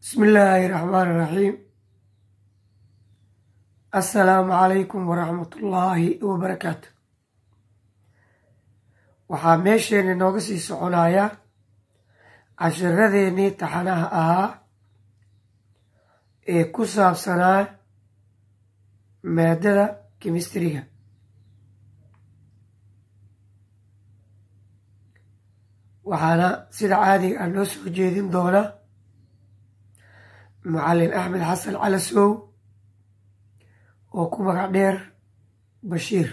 بسم الله الرحمن الرحيم. السلام عليكم ورحمة الله وبركاته. waxaa meesheena inooga sii soconaya cashiradeenii taxanaha ahaa ee ku saabsanaa maadada kimistriga. waxaana sida caadiga ah noo soo jeedin doona macallin axmed xasan calasow oo ku magac dheer bashiir.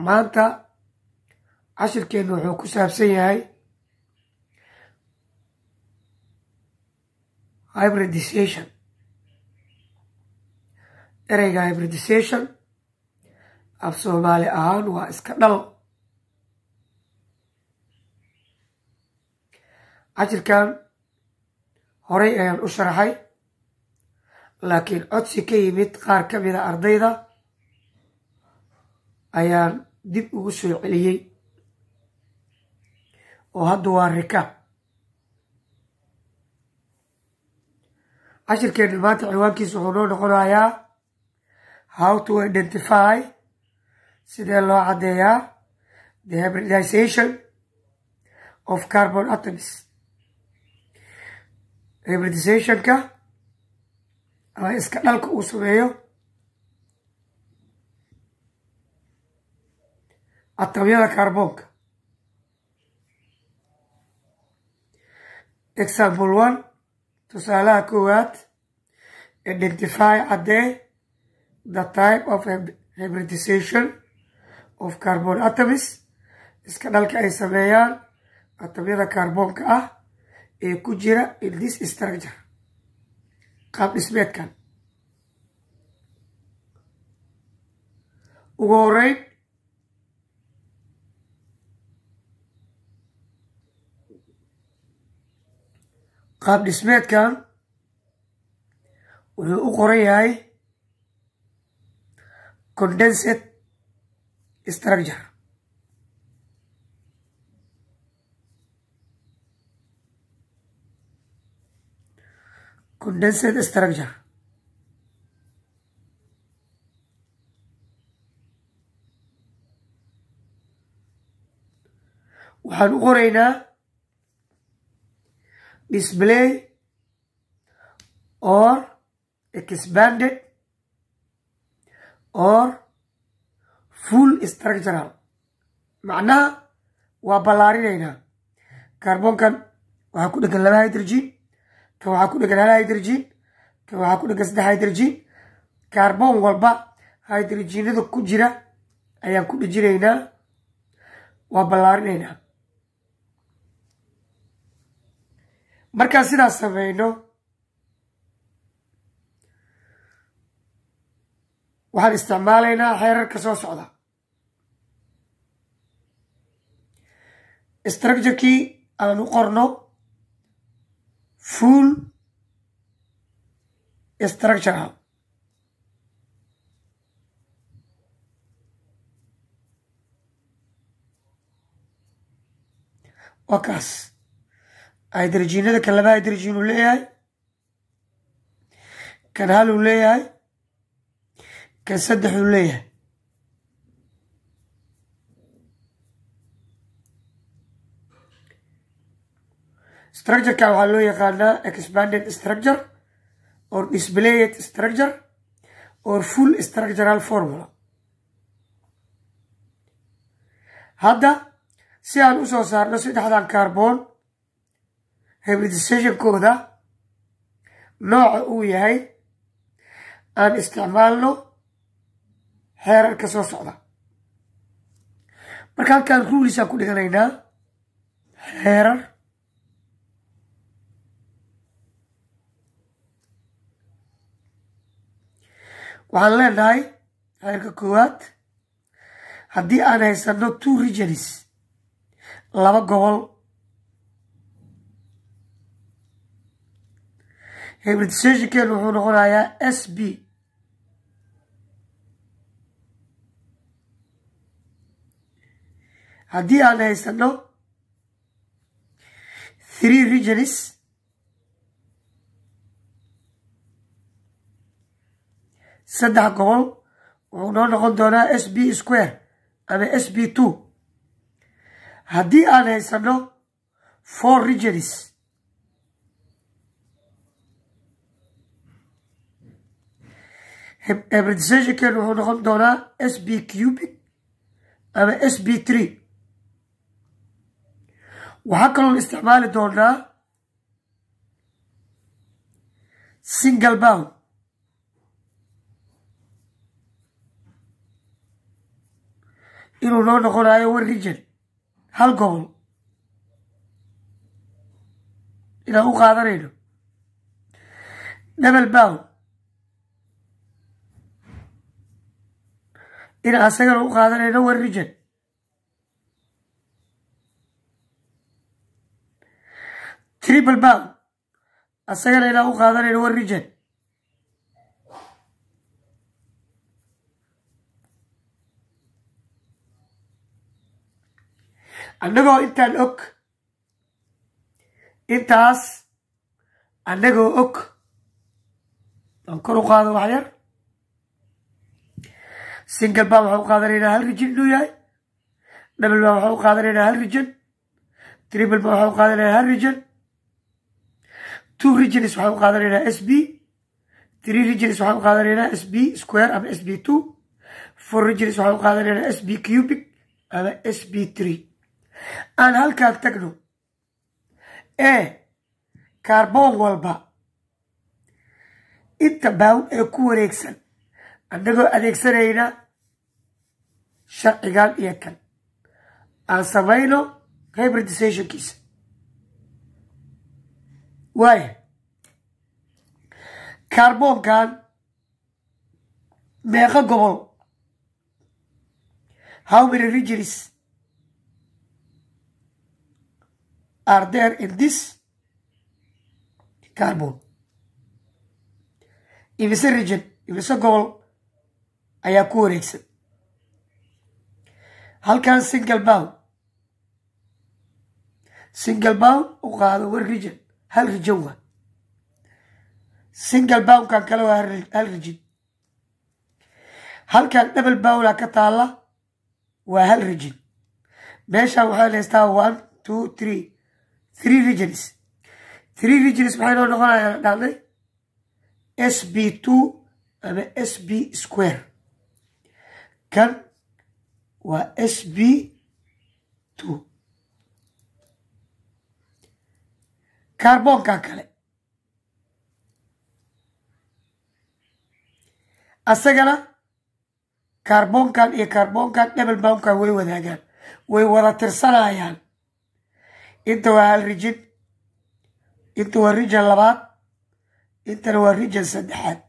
maanta cashirkeennu wuxuu ku saabsan yahay hybridization. ereyga hybridization af soomaali ahaan waa iska dhal. cashirkan horey ayaan u sharaxay, laakiin codsi ka yimid qaar ka mida ardayda ayaan dib ugu soo celiyey oo hadda waa rikaab. cashirkeena maanta ciwaankiisa wuxuu noo noqonayaa how to identify, sidee loo caddeeyaa the hybridization of carbon atoms. hybridizationka ama iska dhalka uu sameeyo atomyada kaarboonka. example 1, tusaalaha koowaad, identify caddee the type of hybridization of carbon atoms. iska dhalka ay sameeyaan atomyada kaarboonka ah ee ku jira in this structure, qaab dhismeedkan. ugu horeyn qaab dhismeedkan wuxuu u qoran yahay condensed structure. condensed structure waxaan u qoraynaa display or expanded or full structural. macnaha waa ballaarinaynaa. kaarboonkan waxaa ku dhegan 2 hydrogen, kan waxaa ku dhegan 1 hydrogen, kan waxaa ku dhegan 3 hydrogen. kaarboon walba hydrogenada ku jira ayaan ku dhejinaynaa, waa ballaarinaynaa. markaan sidaas sameyno waxaan isticmaalaynaa xeerarka soo socda. structurekii aan u qorno full structural. waa kaas hydrogenada kan 2 hydrogen uu leeyahay, kan 1 uu leeyahay, kan 3 uu leeyahay. structurekan waxaa loo yaqaanaa expanded structure or displayed structure or full structural formula. hadda si aan u soo saarno 3dan carbon hybridizationkooda nooca uu yahay, aan isticmaalno xeerarka soo socda. marka halkaan rules aan ku dhiganaynaa xeerar. waxaan leenahay xeerka koowaad, haddii aan haysano 2 regions, 2 gobol, hybridizationkeenu wuxuu noqonayaa SB. haddii aan haysano 3 regions saddex gobol wuxuu noo noqon doonaa SB square ama SB2 haddii aan haysano 4 regions hybridization wuxuu noqon doonaa SB cubic ama SB3 waxaa kaloo isticmaali doonaa single bound inuu noo noqonayo 1 region hal gobol inaan u qaadanayno double bound inaan asagana u qaadanayno 1 region triple bound asagana inaan u qaadanayno 1 region annagoo intaan og intaas annagoo og aan kor u qaado wax yar single bound waxaan u qaadanaynaa hal region inuu yahay double bound waxaan u qaadanaynaa hal region triple bound waxaan u qaadanaynaa hal region 2 regions waxaan u qaadanaynaa SB 3 regions waxaan u qaadanaynaa SB square ama SB2 4 regions waxaan u qaadanaynaa SB cubic ama SB3 aan halkaan tagno kaarboon walba inta bound ee ku wareegsan annagoo adeegsanayna sharcigan iyo kan aan samayno hybridizationkiisa waayo kaarboonkan meeqa gobol how many regions are there in this carbon imise region imise gobol ayaa ku wareegsan halkan single bound u qaado 1 region hal region waa single bound kan kale waa hal region halkan double bound ka taala waa hal region meeshaan waxaa leystaa 1 2 3 regions 3 regions maxay noo noqonayaan dhacday SB2 ama SB square kan waa SB2 kaarboonkan kale asagana kaarboonkan iyo kaarboonkan double boundkan way wadaagaan way wada tirsanayaan inta waa hal region inta waa region labaad intana waa region saddexaad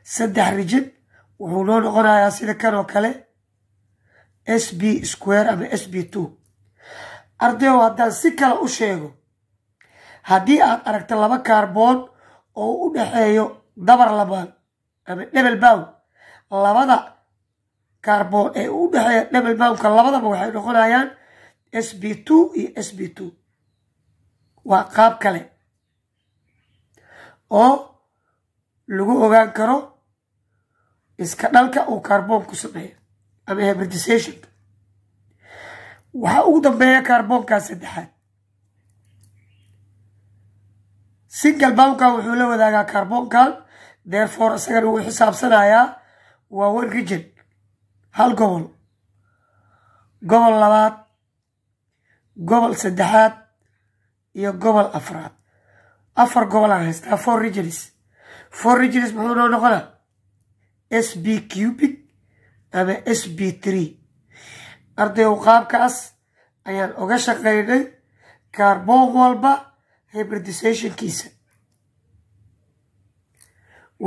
saddex region wuxuu noo noqonayaa sida kan oo kale SB square ama SB2 ardayow haddaan si kale u sheego haddii aad aragto laba kaarboon oo u dhaxeeyo dabar labaad ama double bound labada kaarboon ee u dhaxeeya double boundka labadaba waxay noqonayaan SB2 iyo SB2 waa qaab kale oo lagu ogaan karo iska dhalka uu kaarboonku sameeyo ama hybridization waxaa ugu dambeeya kaarboonkan saddexaad single boundkan wuxuu la wadaagaa kaarboonkan therefore isagana wuu xisaabsanayaa waa 1 region hal gobol gobol labaad gobol saddexaad iyo gobol afraad afar gobol aan haystaa 4 regions muxuu noo noqonaa SB cubic ama SB3 ardayow qaabkaas ayaan uga shaqaynay kaarboon walba hybridizationkiisa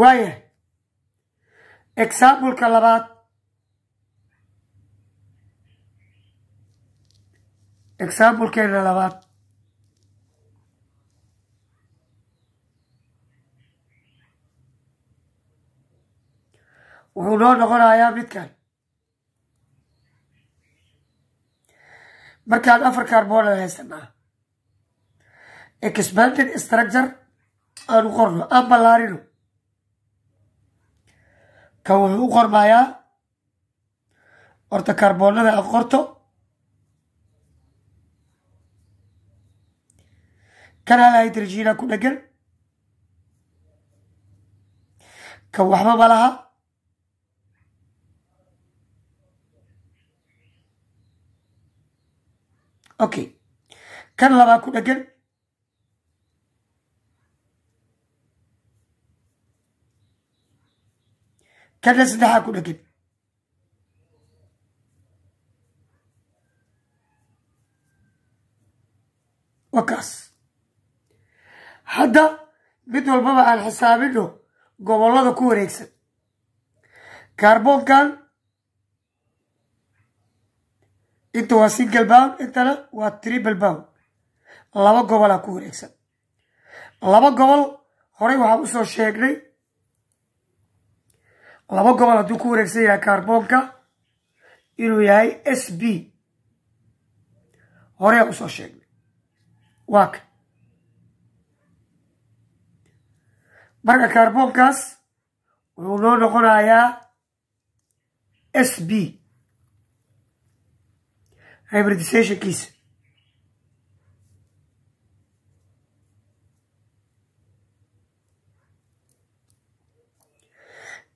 waaya exampleka labaad examplekeena labaad wuxuu noo noqonayaa midkan markaan 4 kaarboon aan haysanaa expanded structure aanu qorno aan ballaarino kan wuxuu u qormayaa horta kaarboonada aan qorto kan hal hydrogena ku dhegan kan waxba ma laha okay kan labaa ku dhegan kana saddexaa ku dhegan wakaas hadda mid walbaba aan xisaabino gobollada ku wareegsan kaarboonkan inta waa single bound intana waa triple bound laba gobolaa ku wareegsan laba gobol horey waxaan usoo sheegnay laba gobol hadduu ku wareegsan yahay kaarboonka inuu yahay SB horey aan usoo sheegnay waa ka marka kaarboonkaas wuxuu noo noqonayaa SB hybridizationkiisa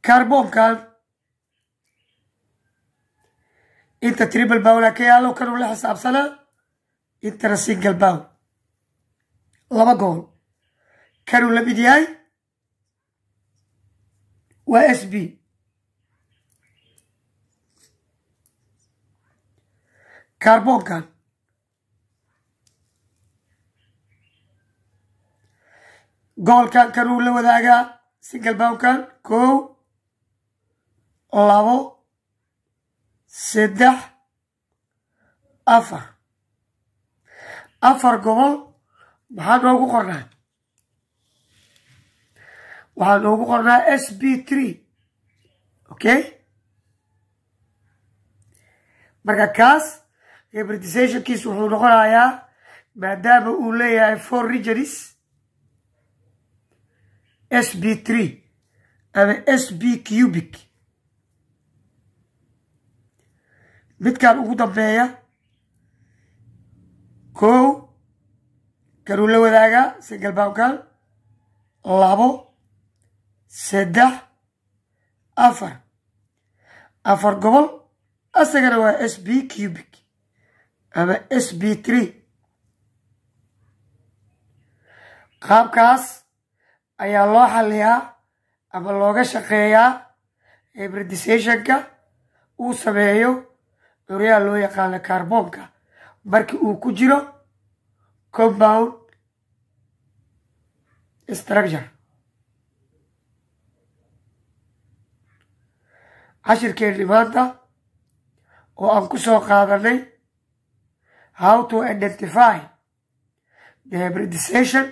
kaarboonkan inta triple bound ka yaalo kanuu la xisaabsanaa intana single bound laba gobol kanuu la mid yahay waa SB kaarboonkan gobolkan kanuu la wadaagaa single boundkan 1 2 3 4 afar gobol maxaa noogu qornaa waxaa noogu qornaa SB3 okay marka kaas hybridizationkiis wuxuu noqonayaa maadaama uu leeyahay 4 regions SB3 ama SB cubic midkaan ugu dambeeya 1 kanuu la wadaagaa single boundkan 2 3 4 afar gobol asagana waa SB cubic ama SB3 qaabkaas ayaa loo xaliyaa ama looga shaqeeyaa hybridizationka uu sameeyo curyaha loo yaqaano kaarboonka markii uu ku jiro compound structure cashirkeennii maanta oo aan ku soo qaadanay how to identify the hybridization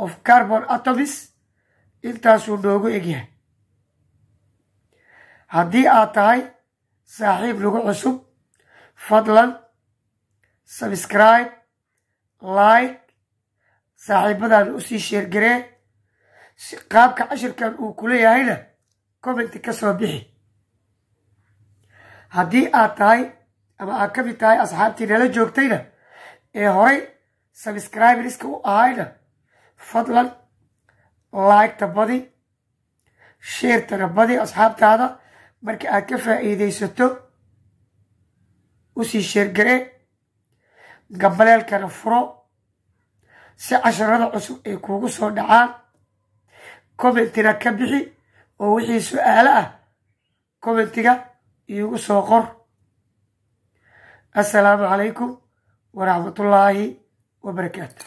of carbon atoms intaasuu noogu egyahay haddii aad tahay saaxiib nagu cusub fadlan subscribe like saaxiibadaan usii sheergaree qaabka cashirkan uu ku leeyahayna commenti ka soo bixi haddii aad tahay ama aad ka mid tahay asxaabtii nala joogtayna ee horay subscriberiska u ahayna fadlan like-ta badi sheertana badi asxaabtaada marka aad ka faa'iidaysato usii sheergaree gambaleelkana furo si casharada cusub ay kuugu soo dhacaan commentina ka bixi oo wixii su-aalo ah commentiga iigu soo qor assalaamu calaykum waraxmatullaahi wabarakaatu